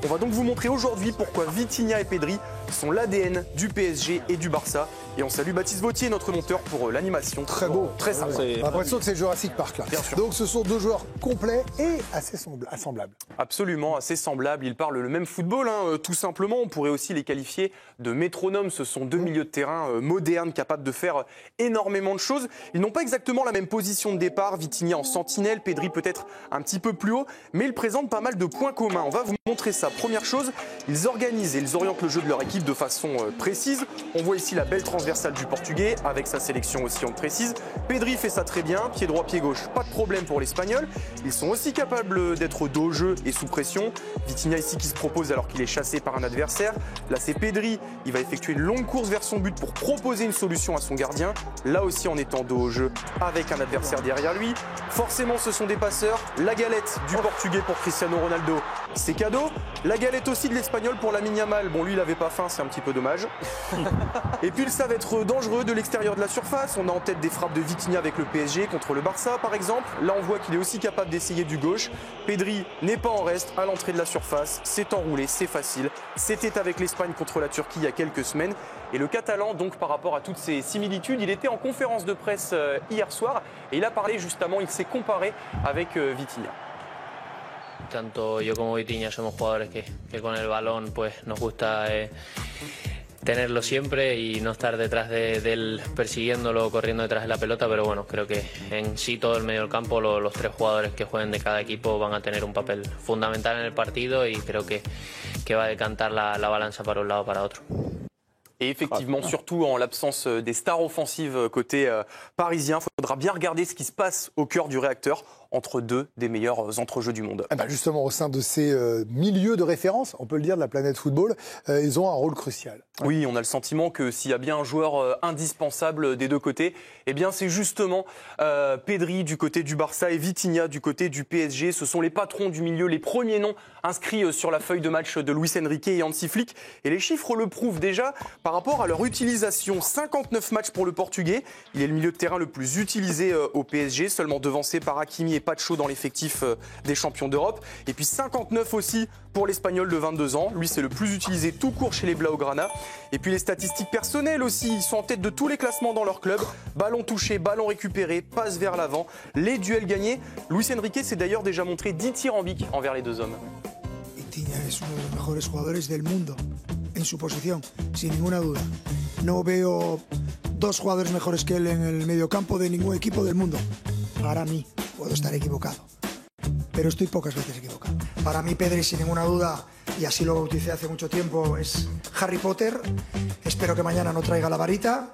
On va donc vous montrer aujourd'hui pourquoi Vitinha et Pedri sont l'ADN du PSG et du Barça. Et on salue Baptiste Vautier, notre monteur, pour l'animation. Très beau. Très sympa. J'ai l'impression que c'est Jurassic Park là. Bien sûr. Donc ce sont deux joueurs complets et assez semblables. Absolument, assez semblables. Ils parlent le même football, tout simplement. On pourrait aussi les qualifier de métronomes. Ce sont deux milieux de terrain modernes, capables de faire énormément de choses. Ils n'ont pas exactement la même position de départ. Vitinha en sentinelle, Pedri peut-être un petit peu plus haut, mais ils présentent pas mal de points communs. On va vous montrer ça. Première chose, ils organisent et ils orientent le jeu de leur équipe de façon précise. On voit ici la belle transversale du Portugais, avec sa sélection aussi en précise. Pedri fait ça très bien, pied droit, pied gauche, pas de problème pour l'Espagnol. Ils sont aussi capables d'être dos au jeu et sous pression. Vitinha ici qui se propose alors qu'il est chassé par un adversaire. Là c'est Pedri, il va effectuer une longue course vers son but pour proposer une solution à son gardien. Là aussi en étant dos au jeu avec un adversaire derrière lui. Forcément ce sont des passeurs. La galette du Portugais pour Cristiano Ronaldo, c'est cadeau. La galette aussi de l'Espagnol pour Lamine Yamal. Bon lui il avait pas faim, c'est un petit peu dommage. Et puis ils savent être dangereux de l'extérieur de la surface. On a en tête des frappes de Vitinha avec le PSG contre le Barça par exemple. Là on voit qu'il est aussi capable d'essayer du gauche. Pedri n'est pas en reste à l'entrée de la surface. C'est enroulé, c'est facile. C'était avec l'Espagne contre la Turquie il y a quelques semaines. Et le Catalan, donc par rapport à toutes ces similitudes, il était en conférence de presse hier soir et il a parlé justement, il s'est comparé avec Vitinha. Tanto yo como Vitinha somos jugadores que con el balón pues nos gusta tenerlo siempre y no estar detrás de él persiguiéndolo, corriendo detrás de la pelota, pero bueno, creo que en sí todo el medio del campo, los tres jugadores que jueguen de cada equipo van a tener un papel fundamental en el partido y creo que va a decantar la balanza para un lado o para otro. Et effectivement, surtout en l'absence des stars offensives côté parisien, il faudra bien regarder ce qui se passe au cœur du réacteur entre deux des meilleurs entrejeux du monde. Eh ben justement, au sein de ces milieux de référence, on peut le dire, de la planète football, ils ont un rôle crucial. Oui, on a le sentiment que s'il y a bien un joueur indispensable des deux côtés, eh bien c'est justement Pedri du côté du Barça et Vitinha du côté du PSG. Ce sont les patrons du milieu, les premiers noms inscrits sur la feuille de match de Luis Enrique et Hansi Flick. Et les chiffres le prouvent déjà par rapport à leur utilisation. 59 matchs pour le Portugais. Il est le milieu de terrain le plus utilisé au PSG, seulement devancé par Hakimi et Pacho dans l'effectif des champions d'Europe. Et puis 59 aussi pour l'Espagnol de 22 ans. Lui, c'est le plus utilisé tout court chez les Blaugrana. Et puis les statistiques personnelles aussi. Ils sont en tête de tous les classements dans leur club. Ballon touché, ballon récupéré, passe vers l'avant, les duels gagnés. Luis Enrique s'est d'ailleurs déjà montré dithyrambique envers les deux hommes. Vitinha es uno de los mejores jugadores del mundo en su posición, sin ninguna duda. No veo dos jugadores mejores que él en el mediocampo de ningún equipo del mundo. Para mí, puedo estar equivocado, pero estoy pocas veces equivocado. Para mí Pedri, sin ninguna duda, y así lo bauticé hace mucho tiempo, es Harry Potter. Espero que mañana no traiga la varita.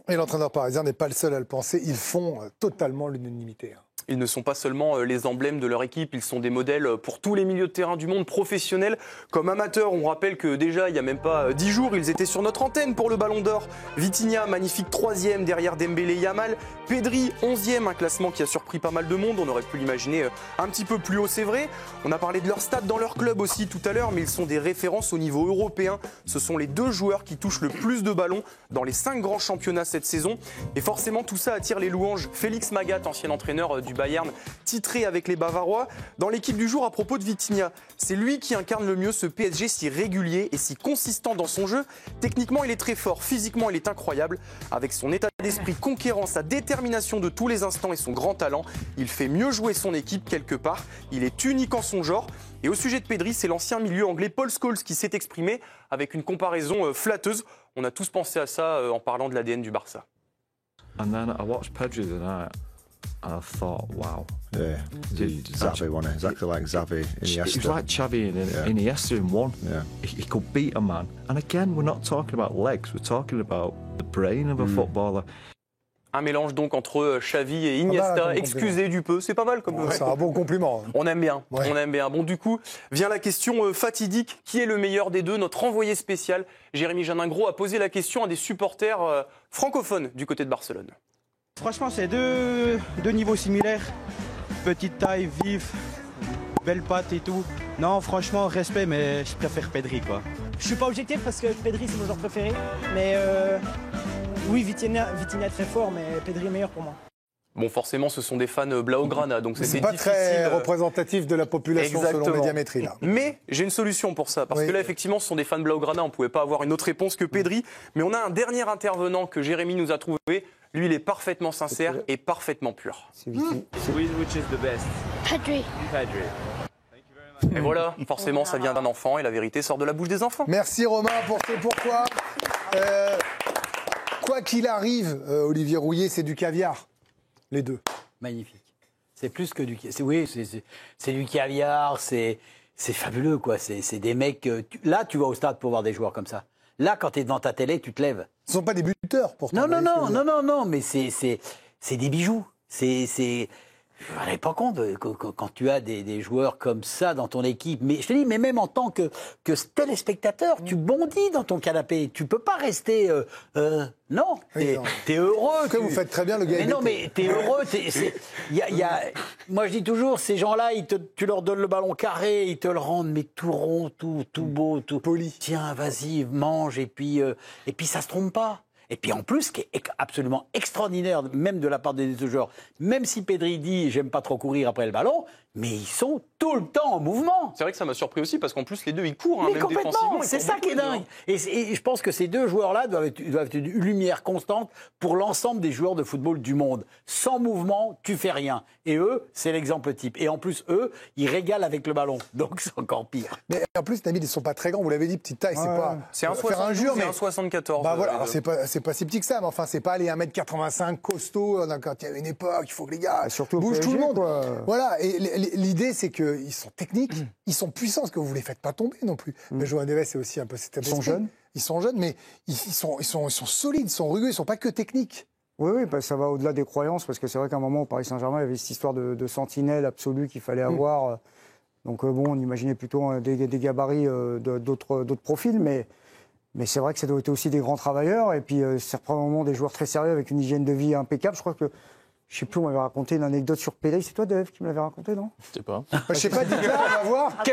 Et l'entraîneur parisien n'est pas le seul à le penser, ils font totalement l'unanimité. Ils ne sont pas seulement les emblèmes de leur équipe, ils sont des modèles pour tous les milieux de terrain du monde, professionnels comme amateurs. On rappelle que déjà, il n'y a même pas 10 jours, ils étaient sur notre antenne pour le Ballon d'Or. Vitinha, magnifique 3e derrière Dembélé et Yamal. Pedri, 11e, un classement qui a surpris pas mal de monde. On aurait pu l'imaginer un petit peu plus haut, c'est vrai. On a parlé de leur stats dans leur club aussi tout à l'heure, mais ils sont des références au niveau européen. Ce sont les deux joueurs qui touchent le plus de ballons dans les 5 grands championnats cette saison. Et forcément, tout ça attire les louanges. Félix Magath, ancien entraîneur du Bayern, titré avec les Bavarois. Dans l'équipe du jour à propos de Vitinha, c'est lui qui incarne le mieux ce PSG si régulier et si consistant dans son jeu. Techniquement, il est très fort, physiquement, il est incroyable. Avec son état d'esprit conquérant, sa détermination de tous les instants et son grand talent, il fait mieux jouer son équipe quelque part. Il est unique en son genre. Et au sujet de Pedri, c'est l'ancien milieu anglais Paul Scholes qui s'est exprimé avec une comparaison flatteuse. On a tous pensé à ça en parlant de l'ADN du Barça. And then I watched Pedri tonight. And I thought, wow. Yeah, Xavi won it. Exactly like Xavi, Iniesta. He was like Xavi and Iniesta in one. Yeah. He could beat a man. And again, we're not talking about legs. We're talking about the brain of a footballer. Un mélange donc entre Xavi et Iniesta, excusez du peu, c'est pas mal comme... C'est un bon compliment. On aime bien, ouais. On aime bien. Bon, du coup, vient la question fatidique. Qui est le meilleur des deux? Notre envoyé spécial, Jérémy Janingro, a posé la question à des supporters francophones du côté de Barcelone. Franchement, c'est deux niveaux similaires. Petite taille, vif, belle patte et tout. Non, franchement, respect, mais je préfère Pedri, quoi. Je suis pas objectif parce que Pedri, c'est mon joueur préféré. Mais oui, Vitinha est très fort, mais Pedri est meilleur pour moi. Bon, forcément, ce sont des fans Blaugrana, donc C'est c'est pas difficile. très représentatif de la population selon Exactement. Médiamétrie, là. Mais j'ai une solution pour ça, parce Oui. que là, effectivement, ce sont des fans Blaugrana, on ne pouvait pas avoir une autre réponse que Pedri, mais on a un dernier intervenant que Jérémy nous a trouvé. Lui, il est parfaitement sincère et parfaitement pur. Which is the best? Pedri. Et voilà, forcément, ça vient d'un enfant et la vérité sort de la bouche des enfants. Merci Romain pour ce pourquoi. Quoi qu'il arrive, Olivier Rouillet, c'est du caviar. Les deux. Magnifique. C'est plus que du... Oui, c'est du caviar, c'est fabuleux, quoi. C'est des mecs... Là, tu vas au stade pour voir des joueurs comme ça. Là, quand tu es devant ta télé, tu te lèves. Ce ne sont pas des buteurs, pourtant. Non, mais c'est des bijoux. Je ne me rends pas compte quand tu as des joueurs comme ça dans ton équipe. Mais je te dis, mais même en tant que téléspectateur, tu bondis dans ton canapé. Tu peux pas rester... non, t'es heureux. Que vous faites très bien le gars. Mais non, mais t'es heureux. Moi, je dis toujours, ces gens-là, tu leur donnes le ballon carré, ils te le rendent, mais tout rond, tout beau, tout poli. Tiens, vas-y, mange, et puis ça se trompe pas. Et puis en plus, ce qui est absolument extraordinaire, même de la part des deux joueurs, même si Pedri dit « j'aime pas trop courir après le ballon », mais ils sont tout le temps en mouvement. C'est vrai que ça m'a surpris aussi, parce qu'en plus, les deux, ils courent, Mais même complètement, défensivement. c'est ça qui est dingue. Et je pense que ces deux joueurs-là doivent être une lumière constante pour l'ensemble des joueurs de football du monde. Sans mouvement, tu fais rien. Et eux, c'est l'exemple type. Et en plus, eux, ils régalent avec le ballon. Donc c'est encore pire. Mais en plus, Nabil, ils sont pas très grands. Vous l'avez dit, petite taille, c'est pas... C'est un faire injure, mais 1,74. Bah voilà, alors c'est pas si petit que ça, mais enfin, c'est pas les 1m85 costaud, quand il y a une époque, il faut que les gars bougent tout le monde. Voilà, et l'idée, c'est qu'ils sont techniques, ils sont puissants, parce que vous les faites pas tomber non plus. Mais Johan Neves, c'est aussi un peu cet Ils sont jeunes. Ils sont jeunes, mais ils sont solides, ils sont rugueux, ils sont pas que techniques. Oui, bah, ça va au-delà des croyances, parce que c'est vrai qu'à un moment, au Paris Saint-Germain, il y avait cette histoire de sentinelle absolue qu'il fallait avoir. Donc bon, on imaginait plutôt des gabarits d'autres profils, mais c'est vrai que ça doit être aussi des grands travailleurs. Et puis, c'est probablement des joueurs très sérieux avec une hygiène de vie impeccable. Je crois que, je sais plus, on m'avait raconté une anecdote sur Pedri. C'est toi, Dave, qui me l'avait raconté, non? Je sais pas. Je sais pas, dites-là, on va voir.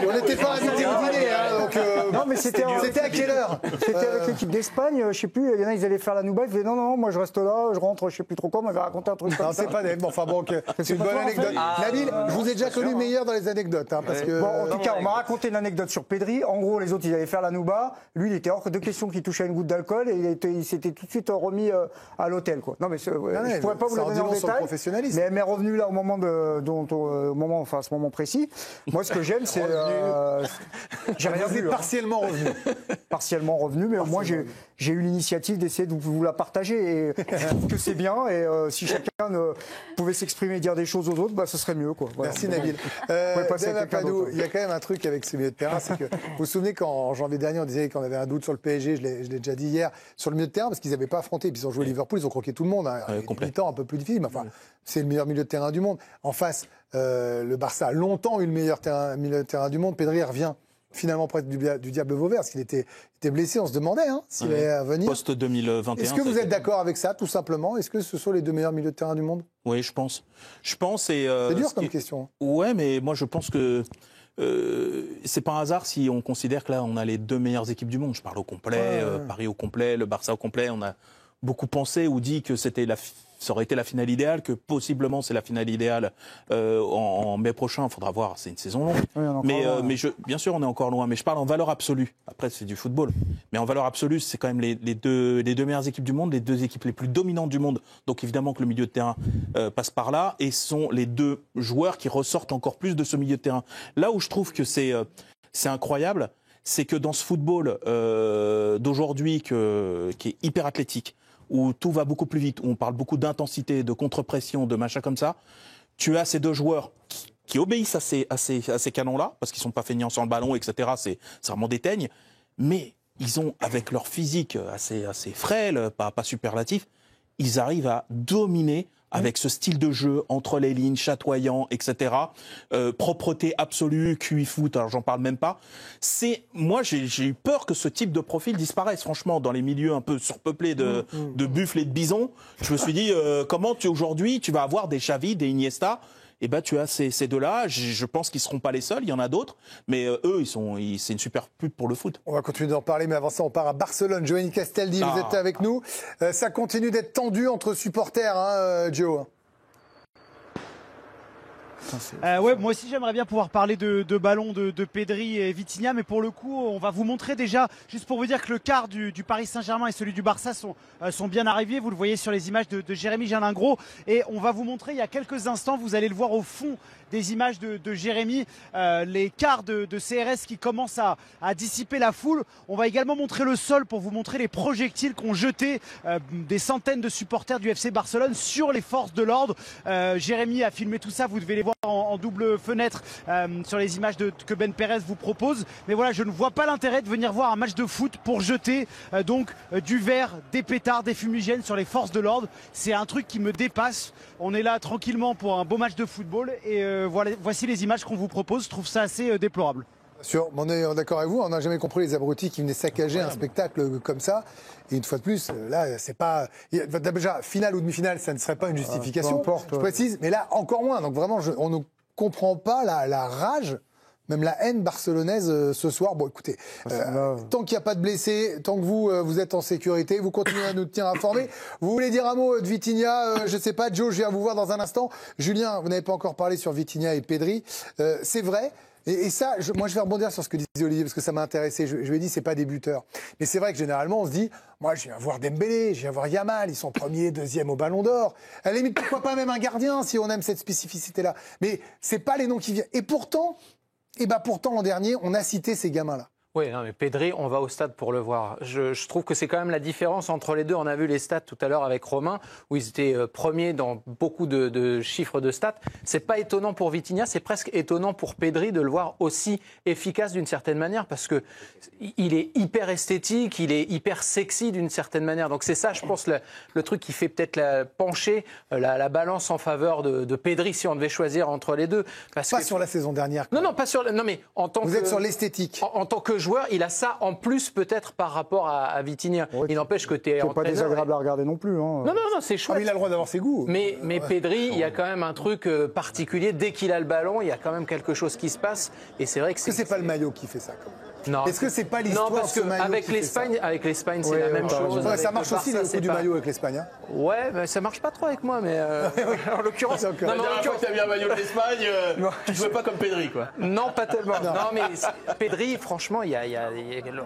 On n'était pas invités au dîner, hein, donc... Non, mais c'était à quelle heure? C'était avec l'équipe d'Espagne, je sais plus, il y en a, ils allaient faire la Nouba, ils disaient non, moi je reste là, je rentre, je sais plus trop quoi, on m'avait raconté un truc comme non, ça. c'est pas Dave, enfin bon, c'est une bonne anecdote. Nabil, je vous ai déjà connu meilleur dans les anecdotes, hein, parce que... Bon, en tout cas, on m'a raconté une anecdote sur Pedri. En gros, les autres, ils allaient faire la Nouba. Lui, il était hors de question qu'il touchait à une goutte d'alcool et il s'était tout de suite remis à l'hôtel, quoi. Non, mais je pourrais pas vous le donner en détail. Mais elle m'est revenue là au moment à ce moment précis. Moi, ce que j'aime, c'est j'ai rien vu. Partiellement revenu. Partiellement revenu, mais au moins j'ai eu l'initiative d'essayer de vous la partager et que c'est bien. Et si chacun pouvait s'exprimer et dire des choses aux autres, bah, ce serait mieux, quoi. Voilà. Merci Nabil. Dave Apadou, il y a quand même un truc avec ce milieu de terrain, c'est que vous vous souvenez qu'en janvier dernier, on disait qu'on avait un doute sur le PSG, je l'ai déjà dit hier, sur le milieu de terrain, parce qu'ils n'avaient pas affronté. Puis ils ont joué Liverpool, ils ont croqué tout le monde. Hein. Des temps un peu plus difficile, mais enfin, c'est le meilleur milieu de terrain du monde. En face, le Barça a longtemps eu le meilleur milieu de terrain du monde. Pedri revient finalement presque du diable Vauvert, parce qu'il était blessé, on se demandait s'il allait venir. Post-2021. Est-ce que vous êtes d'accord avec ça, tout simplement? Est-ce que ce sont les deux meilleurs milieux de terrain du monde? Oui, je pense. C'est dur comme question. Ouais, mais moi je pense que c'est pas un hasard si on considère que là on a les deux meilleures équipes du monde. Je parle au complet, Paris au complet, le Barça au complet. On a beaucoup pensé ou dit que ça aurait été la finale idéale, que possiblement c'est la finale idéale en mai prochain. Il faudra voir, c'est une saison longue. Oui, mais bien sûr, on est encore loin. Mais je parle en valeur absolue. Après, c'est du football. Mais en valeur absolue, c'est quand même les deux meilleures équipes du monde, les deux équipes les plus dominantes du monde. Donc évidemment que le milieu de terrain passe par là. Et ce sont les deux joueurs qui ressortent encore plus de ce milieu de terrain. Là où je trouve que c'est incroyable, c'est que dans ce football d'aujourd'hui qui est hyper athlétique, où tout va beaucoup plus vite, où on parle beaucoup d'intensité, de contre-pression, de machin comme ça, tu as ces deux joueurs qui obéissent à ces canons-là, parce qu'ils ne sont pas feignants sur le ballon, etc. C'est vraiment des teignes, mais ils ont, avec leur physique assez frêle, pas superlatif, ils arrivent à dominer avec ce style de jeu, entre les lignes, chatoyant, etc. Propreté absolue, QI foot, alors j'en parle même pas. Moi, j'ai eu peur que ce type de profil disparaisse, franchement, dans les milieux un peu surpeuplés de buffles et de bisons. Je me suis dit, comment aujourd'hui tu vas avoir des Xavi, des Iniesta, et ben tu as ces deux-là. Je pense qu'ils seront pas les seuls. Il y en a d'autres, mais eux, c'est une super pub pour le foot. On va continuer d'en parler, mais avant ça, on part à Barcelone. Giovanni Castaldi, vous êtes avec nous. Ça continue d'être tendu entre supporters, hein, Gio. Ouais, moi aussi j'aimerais bien pouvoir parler de ballon de Pedri et Vitinha, mais pour le coup on va vous montrer déjà, juste pour vous dire que le quart du Paris Saint-Germain et celui du Barça sont bien arrivés, vous le voyez sur les images de Jérémy Jalingro, et on va vous montrer il y a quelques instants, vous allez le voir au fond des images de Jérémy, les quarts de CRS qui commencent à dissiper la foule. On va également montrer le sol pour vous montrer les projectiles qu'ont jetés des centaines de supporters du FC Barcelone sur les forces de l'ordre. Jérémy a filmé tout ça, vous devez les voir en double fenêtre sur les images que Ben Pérez vous propose. Mais voilà, je ne vois pas l'intérêt de venir voir un match de foot pour jeter du verre, des pétards, des fumigènes sur les forces de l'ordre. C'est un truc qui me dépasse. On est là tranquillement pour un beau match de football et voici les images qu'on vous propose. Je trouve ça assez déplorable. Bien sûr, on est d'accord avec vous. On n'a jamais compris les abrutis qui venaient saccager un spectacle comme ça. Et une fois de plus, là, c'est pas. Déjà, finale ou demi-finale, ça ne serait pas une justification. Je précise, mais là, encore moins. Donc vraiment, on ne comprend pas la rage, même la haine barcelonaise ce soir. Bon, écoutez, tant qu'il n'y a pas de blessés, tant que vous êtes en sécurité, vous continuez à nous tenir informés. Vous voulez dire un mot de Vitinha je ne sais pas, Joe, je viens vous voir dans un instant. Julien, vous n'avez pas encore parlé sur Vitinha et Pedri. C'est vrai. Et ça, moi je vais rebondir sur ce que disait Olivier, parce que ça m'a intéressé. Je lui ai dit, c'est pas des buteurs. Mais c'est vrai que généralement, on se dit, moi je viens voir Dembélé, je viens voir Yamal, ils sont premiers, deuxième au Ballon d'Or. À la limite, pourquoi pas même un gardien, si on aime cette spécificité-là. Mais c'est pas les noms qui viennent. Et pourtant, l'an dernier, on a cité ces gamins-là. Oui, non, mais Pedri, on va au stade pour le voir. Je trouve que c'est quand même la différence entre les deux. On a vu les stats tout à l'heure avec Romain, où ils étaient premiers dans beaucoup de chiffres de stats. C'est pas étonnant pour Vitinha, c'est presque étonnant pour Pedri de le voir aussi efficace d'une certaine manière, parce que il est hyper esthétique, il est hyper sexy d'une certaine manière. Donc c'est ça, je pense, le truc qui fait peut-être pencher la balance en faveur de Pedri si on devait choisir entre les deux. Parce pas sur la saison dernière. Non, pas sur. Non, mais en tant Vous êtes sur l'esthétique. En tant que joueur, il a ça en plus peut-être par rapport à Vitinha. Ouais, il n'empêche que tu es pas désagréable à regarder non plus. Hein. Non, c'est chouette. Ah, il a le droit d'avoir ses goûts. Mais Pedri, il y a quand même un truc particulier. Dès qu'il a le ballon, il y a quand même quelque chose qui se passe. Et c'est vrai que c'est pas le maillot qui fait ça quand même. Non. Est-ce que c'est pas l'histoire? Non, parce qu'avec l'Espagne, c'est la même chose. Ouais, ça marche aussi le coup du maillot avec l'Espagne. Hein. Ouais, mais ça marche pas trop avec moi, mais en l'occurrence. La dernière fois que t'as mis un maillot de l'Espagne, tu jouais pas comme Pedri, quoi. Non, pas tellement. Non, mais Pedri, franchement,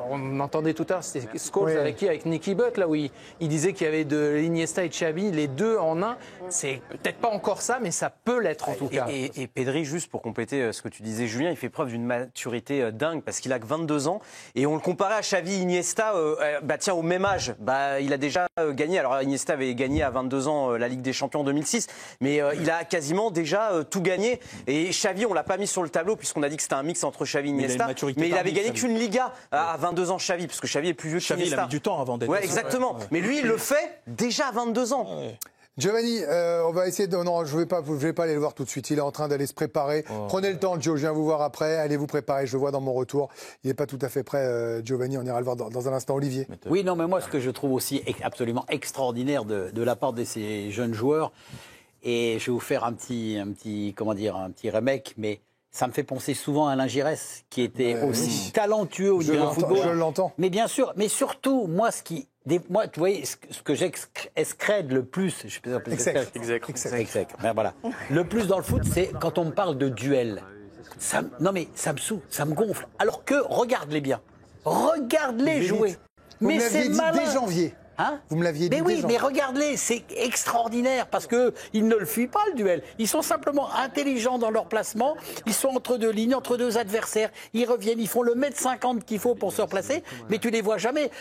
on entendait tout à l'heure, c'était Scholes avec Nicky Butt, là où il disait qu'il y avait de Iniesta et Xavi, les deux en un. C'est peut-être pas encore ça, mais ça peut l'être en tout cas. Et Pedri, juste pour compléter ce que tu disais, Julien, il fait preuve d'une maturité dingue parce qu'il a que 22 ans et on le comparait à Xavi, Iniesta. Tiens, au même âge, il a déjà gagné. Alors Iniesta avait gagné à 22 ans la Ligue des Champions en 2006, mais il a quasiment déjà tout gagné. Et Xavi, on l'a pas mis sur le tableau puisqu'on a dit que c'était un mix entre Xavi et Iniesta, mais il avait gagné qu'une Liga à 22 ans, Xavi, parce que Xavi est plus vieux que Iniesta. Xavi, il a mis du temps avant d'être. Ouais, exactement. Mais lui, il le fait déjà à 22 ans. Giovanni, on va essayer de... Non, je vais pas aller le voir tout de suite. Il est en train d'aller se préparer. Prenez le temps, Gio. Je viens vous voir après. Allez vous préparer. Je le vois dans mon retour. Il n'est pas tout à fait prêt, Giovanni. On ira le voir dans un instant. Olivier. Oui, non, mais moi, ce que je trouve aussi absolument extraordinaire de la part de ces jeunes joueurs, et je vais vous faire un petit remake, mais ça me fait penser souvent à Alain Giresse, qui était aussi talentueux au niveau du football. Je l'entends. Mais bien sûr, mais surtout, moi, moi, tu voyez, ce que j'excrède le plus, je peux dire, voilà. Le plus dans le foot, c'est quand on me parle de duel. Non mais ça me saoule, ça me gonfle. Alors que, regarde-les bien. Regarde-les jouer. Mais c'est malin. Dès janvier. Hein? Vous me l'aviez dit. Mais oui, mais regarde-les, c'est extraordinaire parce que ils ne le fuient pas le duel. Ils sont simplement intelligents dans leur placement. Ils sont entre deux lignes, entre deux adversaires. Ils reviennent, ils font le 1m50 qu'il faut pour se replacer, mais tu les vois jamais.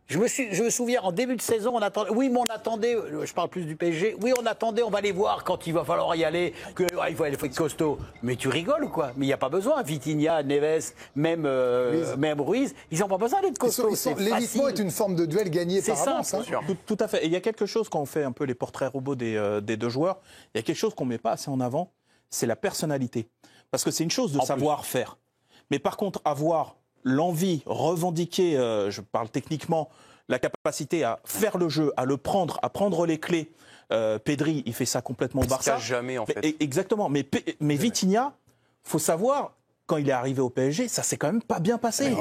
Je me souviens, en début de saison, on attendait. Oui, mais on attendait. Je parle plus du PSG. Oui, on attendait. On va les voir quand il va falloir y aller. Il faut être costaud. Mais tu rigoles ou quoi? Mais il n'y a pas besoin. Vitinha, Neves, même Ruiz, ils n'ont pas besoin d'être costauds. L'évitement est une forme de duel gagné par avance. Hein. Tout à fait. Et il y a quelque chose quand on fait un peu les portraits robots des deux joueurs. Il y a quelque chose qu'on met pas assez en avant. C'est la personnalité. Parce que c'est une chose de savoir faire. Mais par contre, avoir l'envie, revendiquer, je parle techniquement, la capacité à faire le jeu, à le prendre, à prendre les clés. Pedri, il fait ça complètement au Barça. Jamais, en fait. Exactement. Mais Vitinha, faut savoir, quand il est arrivé au PSG, ça s'est quand même pas bien passé.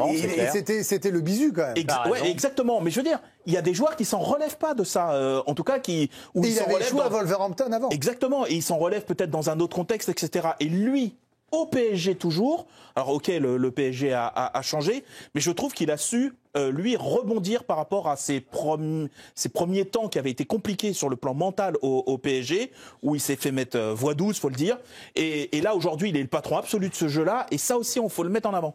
C'était le bisu, quand même. Ouais, exactement. Mais je veux dire, il y a des joueurs qui s'en relèvent pas de ça. En tout cas, il avait joué à Wolverhampton avant. Exactement. Et il s'en relève peut-être dans un autre contexte, etc. Et lui, au PSG toujours. Alors ok, le PSG a changé, mais je trouve qu'il a su lui rebondir par rapport à ses premiers temps qui avaient été compliqués sur le plan mental au PSG, où il s'est fait mettre voix douce, faut le dire. Et là aujourd'hui, il est le patron absolu de ce jeu-là, et ça aussi, on faut le mettre en avant.